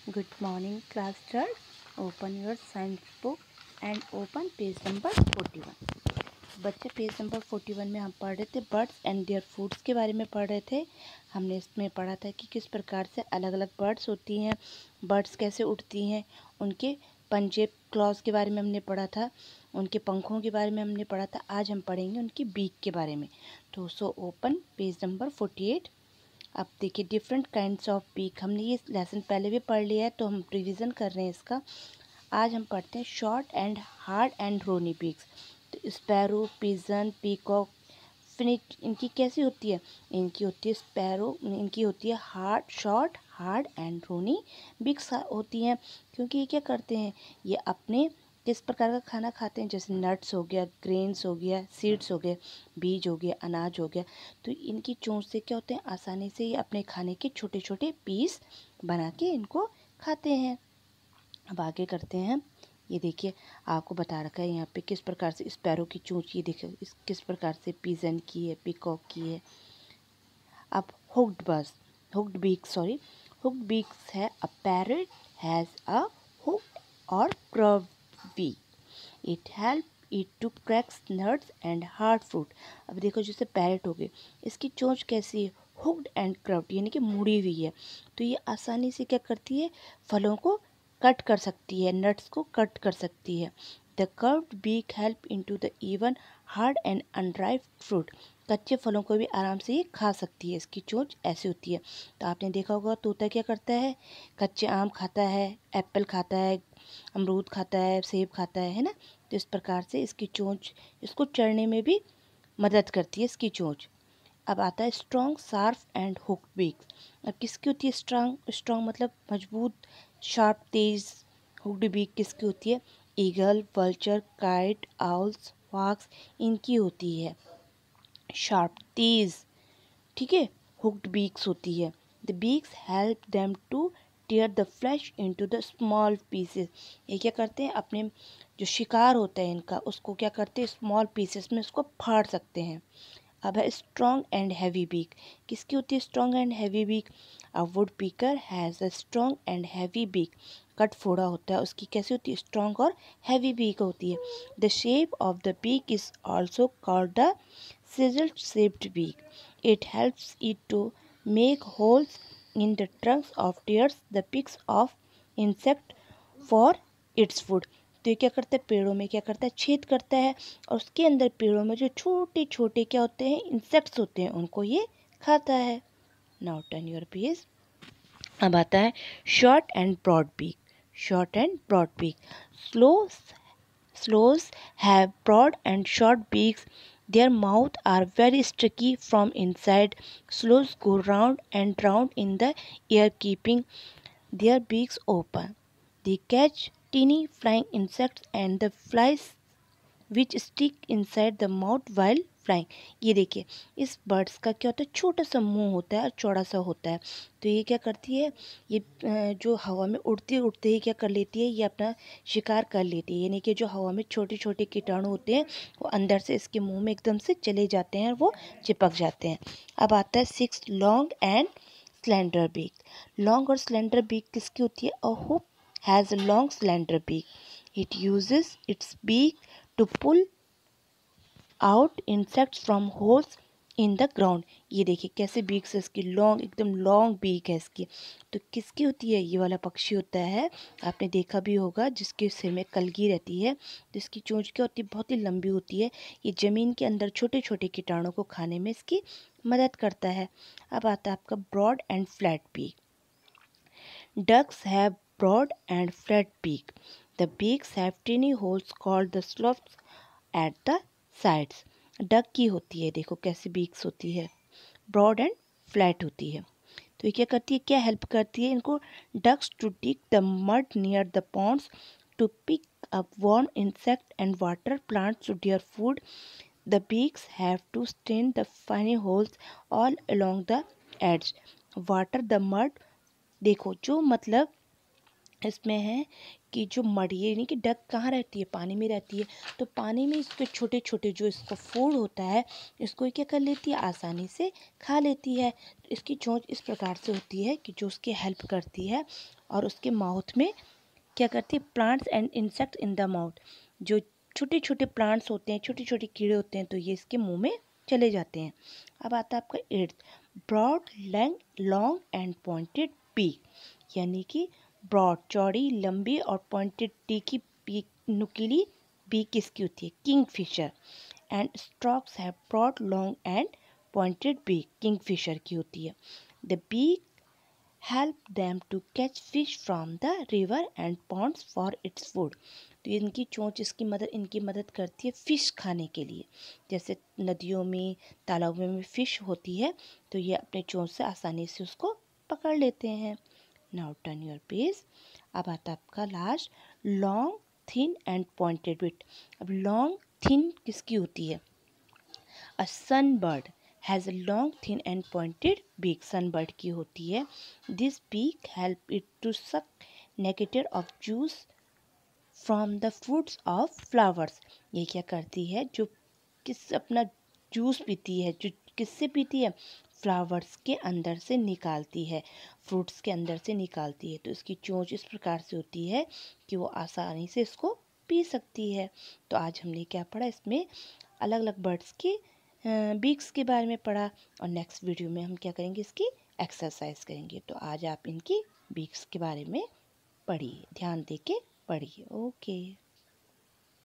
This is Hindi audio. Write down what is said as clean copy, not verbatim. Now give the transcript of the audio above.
Good morning, class third. Open your science book and open page number 41. बच्चे पेज नंबर 41 में हम पढ़ रहे थे बर्ड्स एंड देयर फूड्स के बारे में पढ़ रहे थे। हमने इसमें पढ़ा था कि किस प्रकार से अलग अलग बर्ड्स होती हैं, बर्ड्स कैसे उड़ती हैं, उनके पंजे क्लॉज के बारे में हमने पढ़ा था, उनके पंखों के बारे में हमने पढ़ा था। आज हम पढ़ेंगे उनकी बीक के बारे में। तो ओपन पेज नंबर 48। अब देखिए डिफरेंट काइंड्स ऑफ बीक। हमने ये लेसन पहले भी पढ़ लिया है तो हम रिवीजन कर रहे हैं इसका। आज हम पढ़ते हैं short and hard and horny beaks. तो स्पैरो, पिजन, पीकॉक, फिनिक इनकी कैसी होती है? इनकी होती है स्पैरो, इनकी होती है hard, short, hard and horny beaks होती हैं। क्योंकि ये क्या करते हैं, ये अपने किस प्रकार का खाना खाते हैं, जैसे नट्स हो गया, ग्रेन्स हो गया, सीड्स हो गए, बीज हो गया, अनाज हो गया। तो इनकी चोंच से क्या होते हैं, आसानी से ये अपने खाने के छोटे छोटे पीस बना के इनको खाते हैं। अब आगे करते हैं। ये देखिए आपको बता रखा है यहाँ पे किस प्रकार से स्पैरो की चोंच, ये देखिए इस किस प्रकार से पिजन की है, पीकॉक की है। अब हुक्ड बीक्स है a parrot has a hooked और curved beak. It help it to cracks nuts and hard fruit. अब देखो जैसे पैरट हो गए, इसकी चोंच कैसी है, हुक्ड एंड कर्व्ड यानी कि मुड़ी हुई है। तो ये आसानी से क्या करती है, फलों को कट कर सकती है, नट्स को कट कर सकती है। The curved beak help into the even hard and unripe fruit. कच्चे फलों को भी आराम से ये खा सकती है, इसकी चोंच ऐसी होती है। तो आपने देखा होगा तोता क्या करता है, कच्चे आम खाता है, एप्पल खाता है, अमरूद खाता है, सेब खाता है ना। तो इस प्रकार से इसकी चोंच इसको चढ़ने में भी मदद करती है इसकी चोंच। अब आता है strong, sharp and hooked beak. अब किसकी होती है स्ट्रॉन्ग मतलब मजबूत, शार्प तेज। हुक्ड बीक किसकी होती है, eagle, vulture, kite, owls, fox इनकी होती है शार्प तेज। ठीक है, हुक्ड बीक्स होती है। The beaks help them two tier the flash into the small pieces. ये क्या करते हैं, अपने जो शिकार होता है इनका उसको क्या करते हैं, स्मॉल पीसेस में उसको फाड़ सकते हैं। अब है स्ट्रॉन्ग एंड हैवी बीक। किसकी होती है strong and heavy beak? A woodpecker has a strong and heavy beak. कट फोड़ा होता है, उसकी कैसी होती है, स्ट्रॉन्ग और हैवी बीक होती है। The shape of the beak is also called the chisel shaped beak. It helps it to make holes in the trunks of trees the picks of insect for its food. तो ये क्या करता है, पेड़ों में क्या करता है, छेद करता है और उसके अंदर पेड़ों में जो छोटे छोटे क्या होते हैं, इंसेक्ट्स होते हैं, उनको ये खाता है। Now turn your page. अब आता है short and broad beak. Short and broad beak. Sloths have broad and short beaks. Their mouths are very sticky from inside. Sloths go round and round in the air, keeping their beaks open. They catch teeny flying insects and the flies which stick inside the mouth while flying. ये देखिए इस बर्ड्स का क्या होता है, छोटा सा मुंह होता है और चौड़ा सा होता है। तो ये क्या करती है, ये जो हवा में उड़ते उड़ते ही क्या कर लेती है, ये अपना शिकार कर लेती है। यानी कि जो हवा में छोटे छोटे कीटाणु होते हैं वो अंदर से इसके मुंह में एकदम से चले जाते हैं और वो चिपक जाते हैं। अब आता है 6 long and slender beak. Long और स्लेंडर बीक किसकी होती है? A hook has a long slender beak. It uses its beak to pull out insects from holes in the ground. ये देखिए कैसे बीक है इसकी, लॉन्ग, एकदम लॉन्ग बीक है इसकी। तो किसकी होती है, ये वाला पक्षी होता है, आपने देखा भी होगा, जिसके सिर में कलगी रहती है। तो इसकी चोंच क्या होती है, बहुत ही लंबी होती है। ये ज़मीन के अंदर छोटे छोटे कीटाणु को खाने में इसकी मदद करता है। अब आता है आपका broad and flat beak. Ducks have broad and flat beak. The beaks have tiny holes called the slopes at the sides. Duck की होती है, देखो कैसी बीक्स होती है, ब्रॉड एंड फ्लैट होती है। तो ये क्या करती है, क्या हेल्प करती है इनको? Ducks to dig the mud near the ponds to pick up worm insect and water plants to their food. The beaks have to strain the fine holes all along the edge. Water the mud, देखो जो मतलब इसमें है कि जो मड, यानी कि डक कहाँ रहती है, पानी में रहती है। तो पानी में इसके छोटे छोटे जो इसका फूड होता है, इसको क्या कर लेती है, आसानी से खा लेती है। तो इसकी चोंच इस प्रकार से होती है कि जो उसकी हेल्प करती है और उसके माउथ में क्या करती है, plants and insect in the mouth, जो छोटे छोटे प्लांट्स होते हैं, छोटे छोटे कीड़े होते हैं, तो ये इसके मुंह में चले जाते हैं। अब आता है आपका 8th, broad long and pointed beak, यानी कि ब्रॉड चौड़ी लंबी और पॉइंटेड तीखी बीक नुकीली बीक किसकी होती है, kingfisher. And storks have broad long and pointed beak, kingfisher की होती है। The beak help them to catch fish from the river and ponds for its food। तो इनकी चोंच इनकी मदद करती है फ़िश खाने के लिए। जैसे नदियों में, तालाबों में फ़िश होती है, तो ये अपने चोंच से आसानी से उसको पकड़ लेते हैं। Now turn your page. अब आता है आपका last, long thin and pointed bit. अब लॉन्ग थिन किसकी होती है, a sunbird has a long thin and pointed beak, sunbird की होती है। This beak help it to suck nectar of juice from the fruits of flowers. ये क्या करती है, जो अपना जूस पीती है, जो किससे पीती है, फ्लावर्स के अंदर से निकालती है, फ्रूट्स के अंदर से निकालती है। तो इसकी चोंच इस प्रकार से होती है कि वो आसानी से इसको पी सकती है। तो आज हमने क्या पढ़ा, इसमें अलग अलग बर्ड्स के बीक्स के बारे में पढ़ा, और नेक्स्ट वीडियो में हम क्या करेंगे, इसकी एक्सरसाइज करेंगे। तो आज आप इनकी बीक्स के बारे में पढ़िए, ध्यान दे के पढ़िए। ओके।